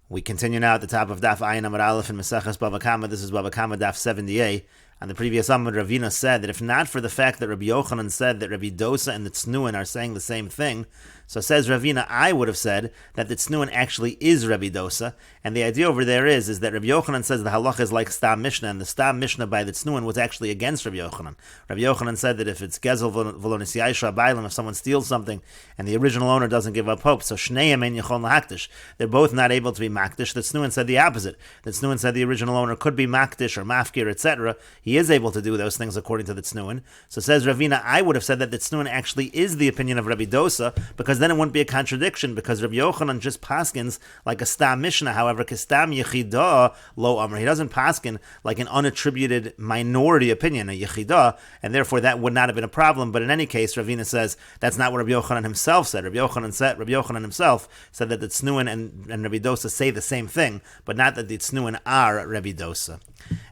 We continue now at the top of Daf Ayin Aleph in Meseches Bava Kamma. This is Bava Kamma Daf 70a. On the previous Amud, Ravina said that if not for the fact that Rabbi Yochanan said that Rabbi Dosa and the Tznuin are saying the same thing, so says Ravina, I would have said that the Tznuin actually is Rabbi Dosa, and the idea over there is that Rabbi Yochanan says the halacha is like Stam Mishnah, and the Stam Mishnah by the Tznuin was actually against Rabbi Yochanan. Rabbi Yochanan said that if it's Gezel v'lo nisiyai bailam, if someone steals something and the original owner doesn't give up hope, so Shneim ein yachol lahakdish, they're both not able to be makdish. The Tznuin said the opposite. The Tznuin said the original owner could be makdish or mafkir, etc. He is able to do those things according to the Tznuin. So says Ravina, I would have said that the Tznuin actually is the opinion of Rabbi Dosa, because then it wouldn't be a contradiction, because Rabbi Yochanan just paskins like a Stam Mishnah. However, Kistam Yechidah lo Amr. He doesn't paskin like an unattributed minority opinion, a Yechidah, and therefore that would not have been a problem. But in any case, Ravina says that's not what Rabbi Yochanan himself said. Rabbi Yochanan himself said that the Tznuin and Rabbi Dosa say the same thing, but not that the Tznuin are Rabbi Dosa.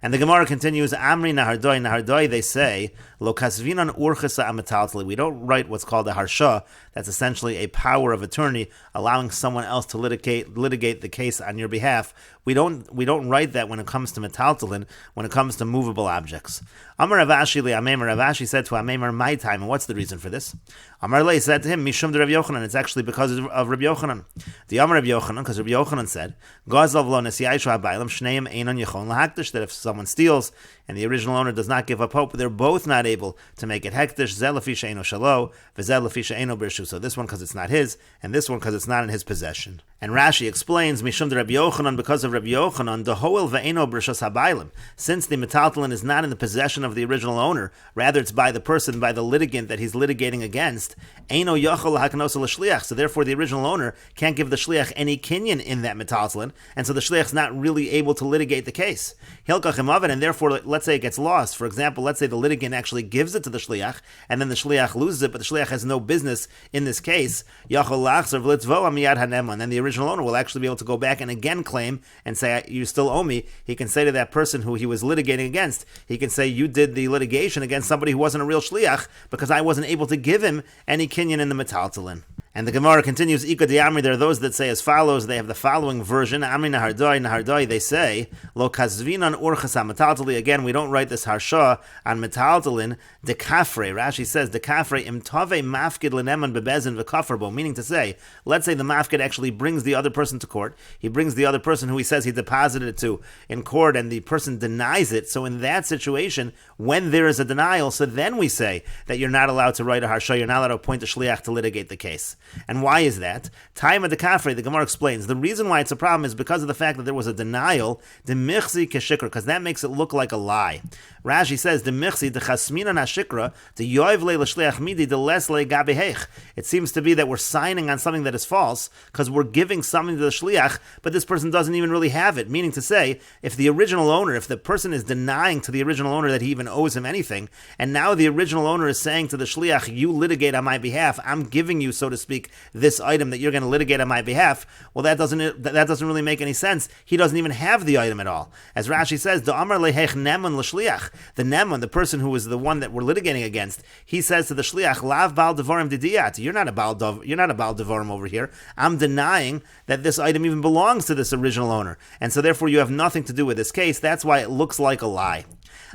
And the Gemara continues, Amri Nahardoi, they say, Lo kasvinan urchasa amataltali. We don't write what's called a harsha. That's essentially a power of attorney, allowing someone else to litigate the case on your behalf. We don't write that when it comes to metaltalin, when it comes to movable objects. Amar Ravashi li Amemar. Ravashi said to Amemar, my time, and what's the reason for this? Amar Le said to him, Mishum de Rabbi Yochanan. It's actually because of Rabbi Yochanan. The Amar Rabbi Yochanan, because Rabbi Yochanan said, Gazav lo nesiyai bailam shneim einon yachon lahakdish, that if someone steals and the original owner does not give up hope, they're both not able to make it hektish. Zeh lefi she'eino shalo, v'zeh lefi she'eino birshu. So this one because it's not his, and this one because it's not in his possession. And Rashi explains, Mishum de Rabbi Yochanan, because of Rabbi Yochanan, the hoel ve'eino birshas habaylim. Since the metaltalin is not in the possession of the original owner, rather it's by the person, by the litigant that he's litigating against, eino yachol hakanosa l'shliach. So therefore the original owner can't give the shliach any kinyan in that metaltalin, and so the shliach's not really able to litigate the case. Hilkachim of it, and therefore let's say it gets lost. For example, let's say the litigant actually gives it to the shliach, and then the shliach loses it, but the shliach has no business in this case. Yachol lachzer v'litzvo amiyad haneman. Then the original owner will actually be able to go back and again claim and say, you still owe me. He can say to that person who he was litigating against, he can say, you did the litigation against somebody who wasn't a real shliach because I wasn't able to give him any kinyan in the metaltalin. And the Gemara continues, Ika de Amri, there are those that say as follows, they have the following version, Amri Nahardoi, they say, Lo kasvinan urchas metaltalin. Again, we don't write this harsha on metaltalin, de kafre. Rashi says, de kafre imtave mafkid leneman bebezin v'kafrbo, meaning to say, let's say the mafkid actually brings the other person to court, he brings the other person who he says he deposited it to in court, and the person denies it. So in that situation, when there is a denial, so then we say that you're not allowed to write a harsha, you're not allowed to appoint a shliach to litigate the case. And why is that? Time of the kafre, the Gemara explains, the reason why it's a problem is because of the fact that there was a denial, the michzi keshikra, because that makes it look like a lie. Rashi says, the michzi, the chasmina nashikra, the yoiv le l'shliach midi, the les le gabehech. It seems to be that we're signing on something that is false, because we're giving something to the shliach, but this person doesn't even really have it. Meaning to say, if the original owner, if the person is denying to the original owner that he even owes him anything, and now the original owner is saying to the shliach, you litigate on my behalf, I'm giving you, so to speak, this item that you're going to litigate on my behalf, well, that doesn't really make any sense. He doesn't even have the item at all. As Rashi says, the Amar lehech neman l'shliach, the neman, the person who is the one that we're litigating against, he says to the shliach, lav bal devarim didiyat, you're not a bal devarim over here. I'm denying that this item even belongs to this original owner, and so therefore you have nothing to do with this case. That's why it looks like a lie.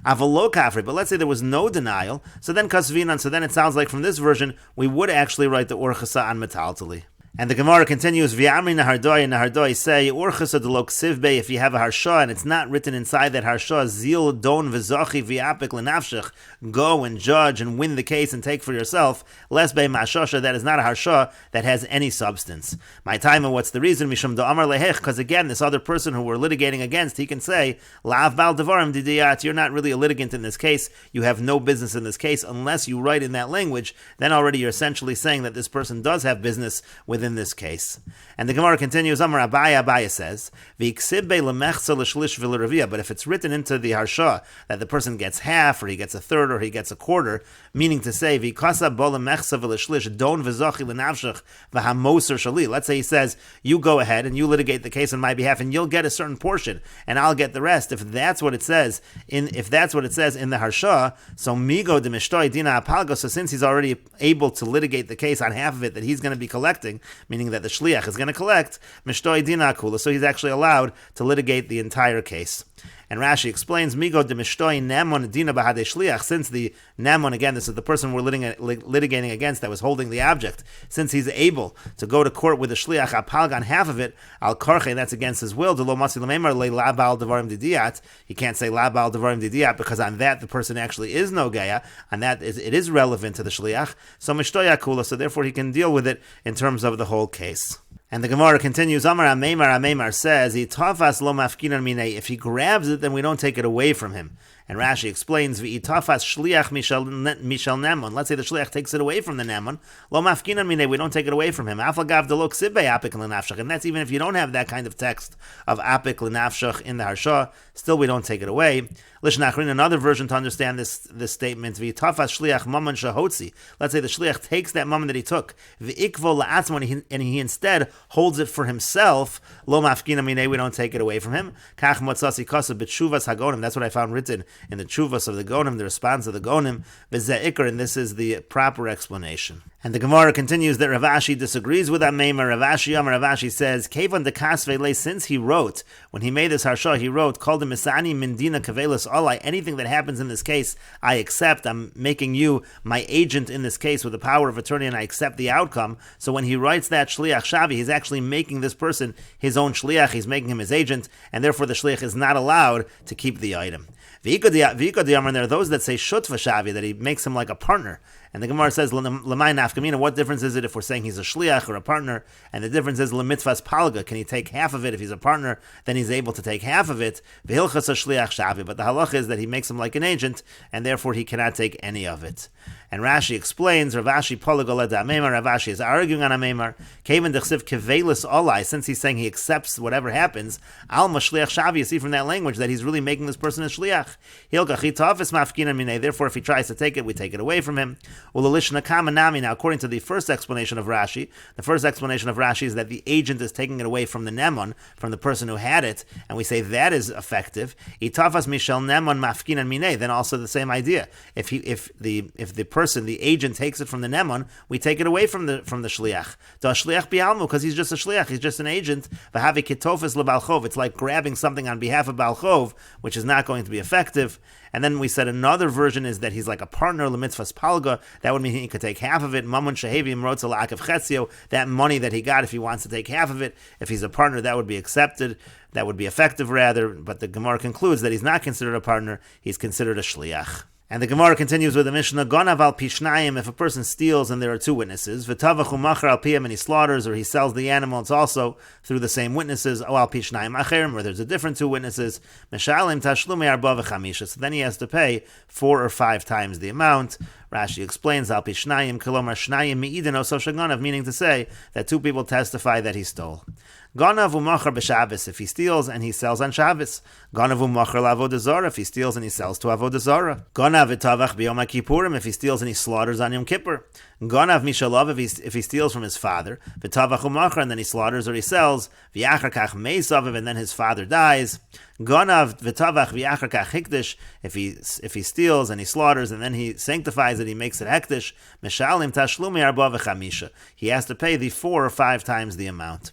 Avalo kafre, but let's say there was no denial, so then kasvinan, so then it sounds like from this version we would actually write the urchasa on metaltali. And the Gemara continues, V'yamri Nahardoi say, Urchasa de lo ksivbe, if you have a harsha and it's not written inside that harsha, zil don v'zachi v'yapik l'nafshech, go and judge and win the case and take for yourself, les be mashosha, that is not a harsha that has any substance. My time, and what's the reason? Mishum do amar lehech, because again, this other person who we're litigating against, he can say, Lav bal devarim didiyat, you're not really a litigant in this case, you have no business in this case, unless you write in that language, then already you're essentially saying that this person does have business within this case. And the Gemara continues, Amar Abaya says, but if it's written into the harsha that the person gets half, or he gets a third, or he gets a quarter, meaning to say, let's say he says, you go ahead and you litigate the case on my behalf, and you'll get a certain portion, and I'll get the rest. If that's what it says in the harsha, so migo de mishtoi dina apalgo, so since he's already able to litigate the case on half of it that he's going to be collecting, meaning that the shliach is going to collect mishtoi dina kula, so he's actually allowed to litigate the entire case. And Rashi explains, Migo de mishtoi nemon dina bahade shliach, since the nemon, again, this is the person we're litigating against that was holding the object, since he's able to go to court with the shliach apalg on half of it, al karche, that's against his will, de lo masi lememar le labal devarim didiyat, he can't say labal devarim didiyat, because on that the person actually is no gaya, on that it is relevant to the shliach, so mishtoi akula, so therefore he can deal with it in terms of the whole case. And the Gemara continues, Amar Ameimar says, Itafas lo mafkinan minei, if he grabs it, then we don't take it away from him. And Rashi explains, V'itafas shliach mishal nemon, let's say the shliach takes it away from the nemon, lo mafkinan minei, we don't take it away from him. Afagav delok sibbe apik l'nafshach, and that's even if you don't have that kind of text of apik l'nafshach in the harsha, still we don't take it away. Lishnachrin, another version to understand this statement, V'itafas shliach mammon shahotzi, let's say the shliach takes that mammon that he took, V'ikvo la'atzmon, and he instead holds it for himself, lo mafkina minei, we don't take it away from him. Kach motzasi kosav b'tshuvas hagonim, that's what I found written in the tshuvas of the gonim, the response of the gonim, v'zeh ikar, and this is the proper explanation. And the Gemara continues that Rav Ashi disagrees with Ameimar. Rav Ashi says, Kevan de kasvele, since he wrote, when he made this harsha, he wrote, called the misani mindina kavelis olai, anything that happens in this case, I accept. I'm making you my agent in this case with the power of attorney, and I accept the outcome. So when he writes that shliach shavi, he's actually making this person his own shliach, he's making him his agent, and therefore the shliach is not allowed to keep the item. V'ikod yamar, there are those that say shutva shavi, that he makes him like a partner. And the Gemara says, L'may nafkamina, what difference is it if we're saying he's a shliach or a partner? And the difference is, L'mitzvahs palga, can he take half of it? If he's a partner, then he's able to take half of it. V'hilchas shliach shavi, but the halach is that he makes him like an agent, and therefore he cannot take any of it. And Rashi explains, Rav Ashi polagoled Ameimar, Rav Ashi is arguing on Ameimar, Kaven dechsiv kevelis olai, since he's saying he accepts whatever happens, Alma shliach shavi, you see from that language that he's really making this person a shliach. Therefore, if he tries to take it, we take it away from him. Now, according to the first explanation of Rashi, the first explanation of Rashi is that the agent is taking it away from the nemon, from the person who had it, and we say that is effective. Then also the same idea. If the person, the agent, takes it from the nemon, we take it away from the shliach. Because he's just a shliach, he's just an agent. It's like grabbing something on behalf of Balchov, which is not going to be effective. And then we said another version is that he's like a partner, l'mitzvahs palga. That would mean he could take half of it. Mammon shehevi imrotza la'akav chetzio. That money that he got, if he wants to take half of it, if he's a partner, that would be accepted. That would be effective, rather. But the Gemara concludes that he's not considered a partner. He's considered a shliach. And the Gemara continues with the Mishnah, Gonav al pishnayim, if a person steals and there are two witnesses, v'tavach u'machar al piyam, and he slaughters or he sells the animal, it's also through the same witnesses, o al pishnayim acherim, where there's a different two witnesses, meshalim tashlumei arba v'chamisha, so then he has to pay 4 or 5 times the amount. Rashi explains, al pishnayim, kolomar shnayim mi'idin oso shagonav, meaning to say that 2 people testify that he stole. Ganav u'machar b'Shabbos, if he steals and he sells on Shabbos. Ganav u'machar la'avodah zarah, if he steals and he sells to avodah zarah. Ganav v'tavach b'yom kippurim, if he steals and he slaughters on Yom Kippur. Ganav mishalav, if he steals from his father. V'tavach u'machar, and then he slaughters or he sells. V'yachar kach meisav, and then his father dies. Ganav v'tavach v'yachar kach hikdish, if he steals and he slaughters and then he sanctifies it, he makes it hekdish. Meshalim tashlumi arba v'chamisha, he has to pay the 4 or 5 times the amount.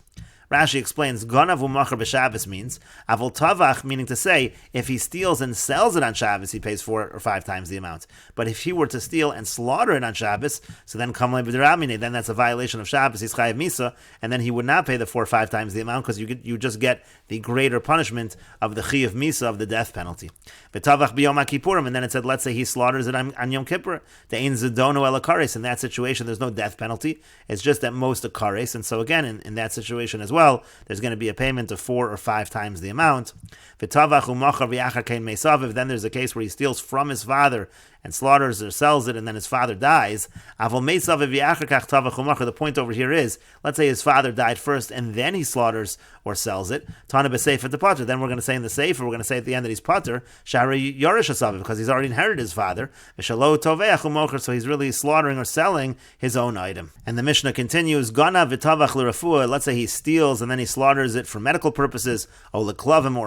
Rashi explains, Gonav u'machar b'Shabbos means, Avol Tavach, meaning to say, if he steals and sells it on Shabbos, he pays 4 or 5 times the amount. But if he were to steal and slaughter it on Shabbos, so then Kamma b'Deramine, then that's a violation of Shabbos, he's chayav misa, and then he would not pay the 4 or 5 times the amount, because you just get the greater punishment of the chayav misa, of the death penalty. V'tavach b'yom kippurim, and then it said, let's say he slaughters it on Yom Kippur, de'ein zedono el akares, in that situation there's no death penalty, it's just at most a kares, and so again, in that situation as well, there's going to be a payment of 4 or 5 times the amount. Then there's a case where he steals from his father and slaughters or sells it, and then his father dies. The point over here is, let's say his father died first, and then he slaughters or sells it. Then we're going to say in the sefer, we're going to say at the end that he's pater, because he's already inherited his father. So he's really slaughtering or selling his own item. And the Mishnah continues, let's say he steals and then he slaughters it for medical purposes, or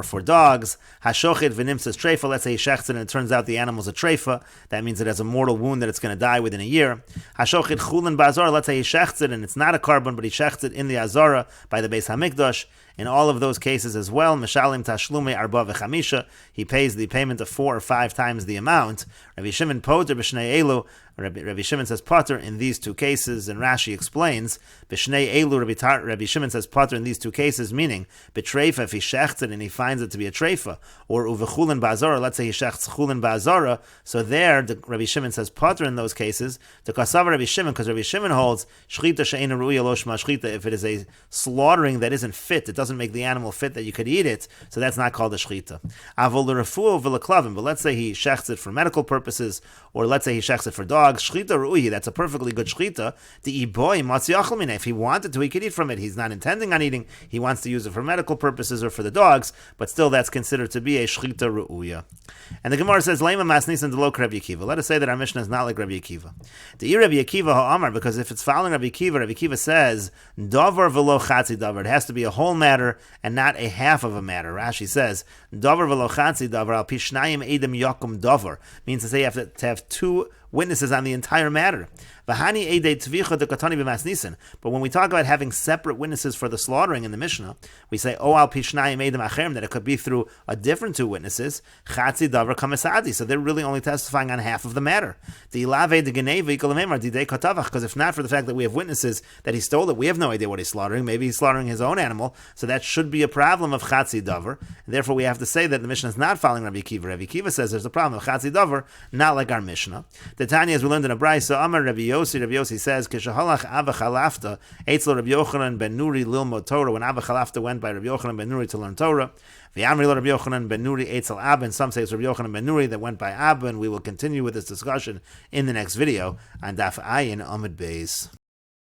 for dogs. Let's say he shechts it and it turns out the animal's a treifa. that means it has a mortal wound that it's going to die within a year. Hashochit chulin ba'azara, let's say he shechts it and it's not a carbon, but he shechts it in the azara by the Beis Hamikdash. In all of those cases as well, Meshalim Tashlume Arba v'chamisha, he pays the payment of 4 or 5 times the amount. Rabbi Shimon Poter b'shnei elu, Rabbi Shimon says Poter in these 2 cases, and Rashi explains, b'shnei elu, Rabbi Shimon says Poter in these 2 cases, meaning, b'treifa, if he shechts it and he finds it to be a treifa, or uvechulin ba'azara, let's say he shechts chulin ba'azara, so there, Rabbi Shimon says Poter in those cases, to kasav Rabbi Shimon, because Rabbi Shimon holds, shchita she'ena ru'ya lo shma shchita, if it is a slaughtering that isn't fit, it doesn't make the animal fit that you could eat it, so that's not called a shchita. Avol l'refuah v'leklavim, but let's say he shechts it for medical purposes, or let's say he shechts it for dogs, shchita ru'yi, that's a perfectly good shchita. The iboy matzi yachal mineh, if he wanted to, he could eat from it. He's not intending on eating, he wants to use it for medical purposes or for the dogs, but still that's considered to be a shchita ru'uya. And the Gemara says, Leima masnisan delok Rabbi Akiva. Let us say that our Mishnah is not like Rabbi Akiva. The Rabbi Akiva ha'amar, because if it's following Rabbi Akiva says, davar v'lo chatzi davar, it has to be a whole matter and not a half of a matter. Rashi says, davar v'lo chatzi davar al pishnayim edem yakum davar, means to say you have to have 2 witnesses on the entire matter. But when we talk about having separate witnesses for the slaughtering in the Mishnah, we say, that it could be through a different 2 witnesses, so they're really only testifying on half of the matter. Because if not for the fact that we have witnesses that he stole it, we have no idea what he's slaughtering. Maybe he's slaughtering his own animal, so that should be a problem of chatzi davar, and therefore we have to say that the Mishnah is not following Rabbi Akiva. Rabbi Akiva says there's a problem of chatzi davar, not like our Mishnah. The Tanya, as we learned in a Brayso, Amar Rabbi Yossi says, Kishahalach Abba Chalafta, Eitzel Rabbi Yochanan ben Nuri lilmod Torah, when Abba Chalafta went by Rabbi Yochanan ben Nuri to learn Torah, V'yamri lo Rabbi Yochanan ben Nuri Eitzel Abba, and some say it's Rabbi Yochanan ben Nuri that went by Abba, and we will continue with this discussion in the next video on Daf Ayin Amud Beis.